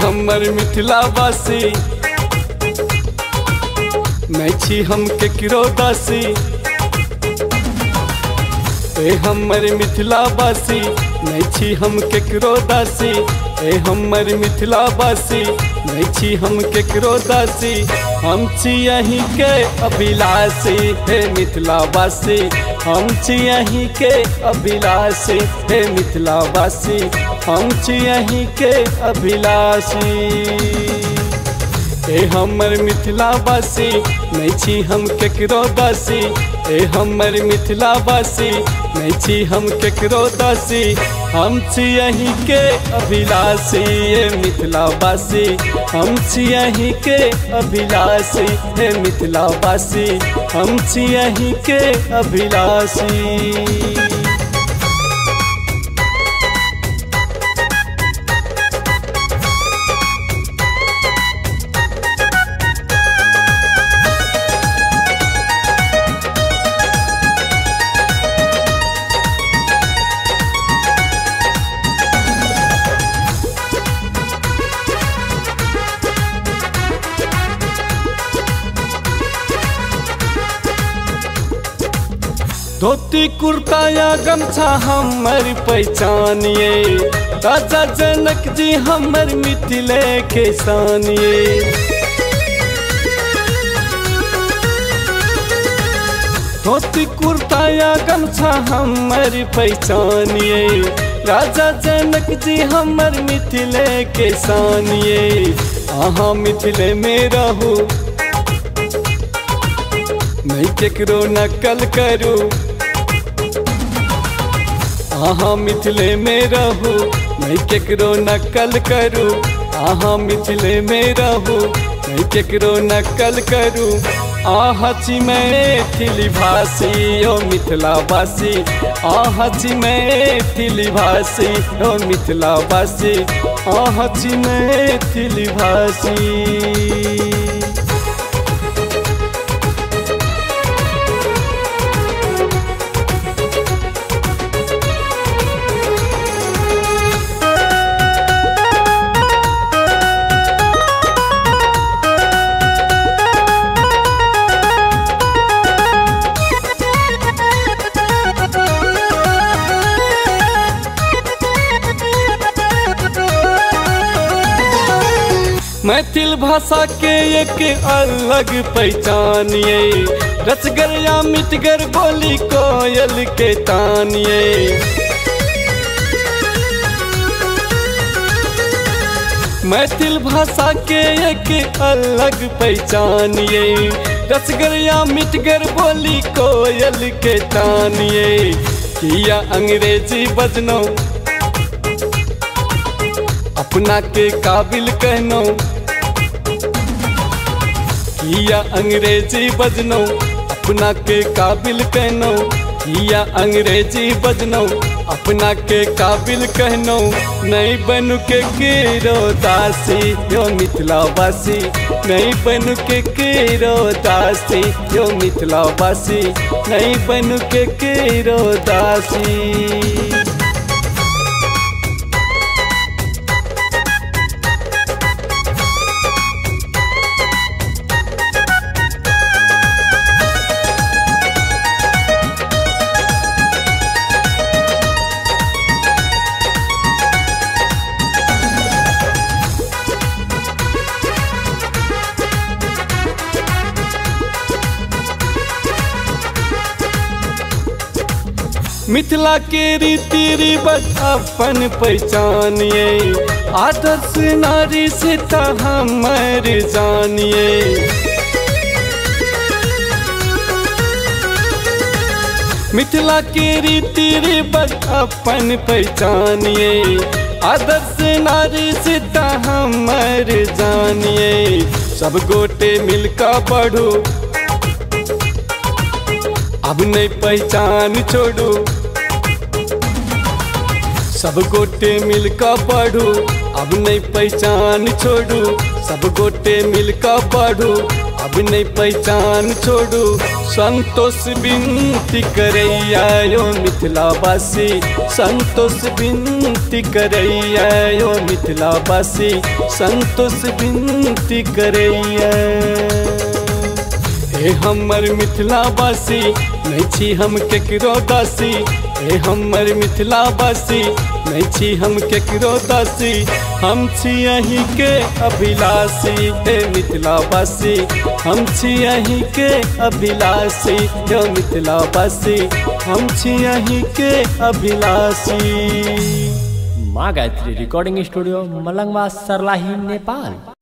हमर मिथिलावासी मैं छी हम केकरो दासी। ए हमर मिथिलावासी मैं छी हम केकरो दासी। ए हमर मिथिलावासी मैं छी हम केकरो दासी। हम छी यहीं के अभिलाषी हे मिथिलावासी। हम छी यहीं के अभिलाषी हे मिथिलावासी। हम छी यहीं के अभिलाषी। ए हमर मिथिलावासी मैं छी हम केकरो दासी। ए हमर मिथिलावासी मैं छी हम केकरो दासी। हम छी यहीं के अभिलाषी ए मिथिलावासी। हम छी यहीं के अभिलाषी हे मिथिलावासी। हम छी यहीं के अभिलाषी। धोती कुर्ता या गमछा हमर पहचानिए। राजा जनक जी हमर मिथिले के शानिए। धोती कुर्ता या गमछा हमर पहचानिए। राजा जनक जी हमर मिथिले के शानिए। अहाँ मिथिले में रहू मैं केकरो नकल करूँ। अहाँ मिथिले में रहू मैं केकरो नकल करूँ। अहाँ मिथिले में रहू मैं केकरो नकल करूँ। आहाँ छी मैथिली भाषी ओ मिथिलावासी। आहाँ छी मैथिली भाषी ओ मिथिलावासी। आहाँ छी मैथिली भाषी। मैथिल भाषा के एक अलग पहचानिए। रसगर या मिठगर बोली कोयल के तानिए। मैथिल भाषा के एक अलग पहचानिए। रसगर या मिठगर बोली कोयल के तानिए। किया अंग्रेजी बजनो अपना के काबिल कहनो। किया अंग्रेजी बजनो अपना के काबिल कहनो। किया अंग्रेजी बजनो अपना के काबिल कहनो। नहीं बनू के केरो दासी यो मिथिलावासी। नहीं बनू के केरो दासी यो मिथिलावासी। नहीं बनू के केरो दासी। मिथिला के रीति रिवाज अपन पहचानिए। आदर्श नारी सीता हमर जानिए। मिथिला के रीति रिवाज अपन पहचानिए। आदर्श नारी सीता हमर जानिए। सब गोटे मिलकर बढ़ो अब नहीं पहचान छोड़ो। सब गोटे मिलकर बढ़ो अब नहीं पहचान छोड़ो। सब गोटे मिलकर बढ़ो अब नहीं पहचान छोड़ू संतोष बिनती करैया यो मिथिलावासी, संतोष बिनती करैया यो मिथिलावासी, संतोष बिनती करैया। ए हमर मिथिलावासी नहीं छी हम केकरो दासी, ए हमर मिथिलावासी नहीं छी हम केकरो दासी, हम छी अहीं के अभिलाषी ए मिथिलावासी, हम छी अहीं के अभिलाषी यो मिथिलावासी, हम छी अहीं के अभिलाषी। माँ गायत्री रिकॉर्डिंग स्टूडियो मलंगवा, सर्लाही, नेपाल।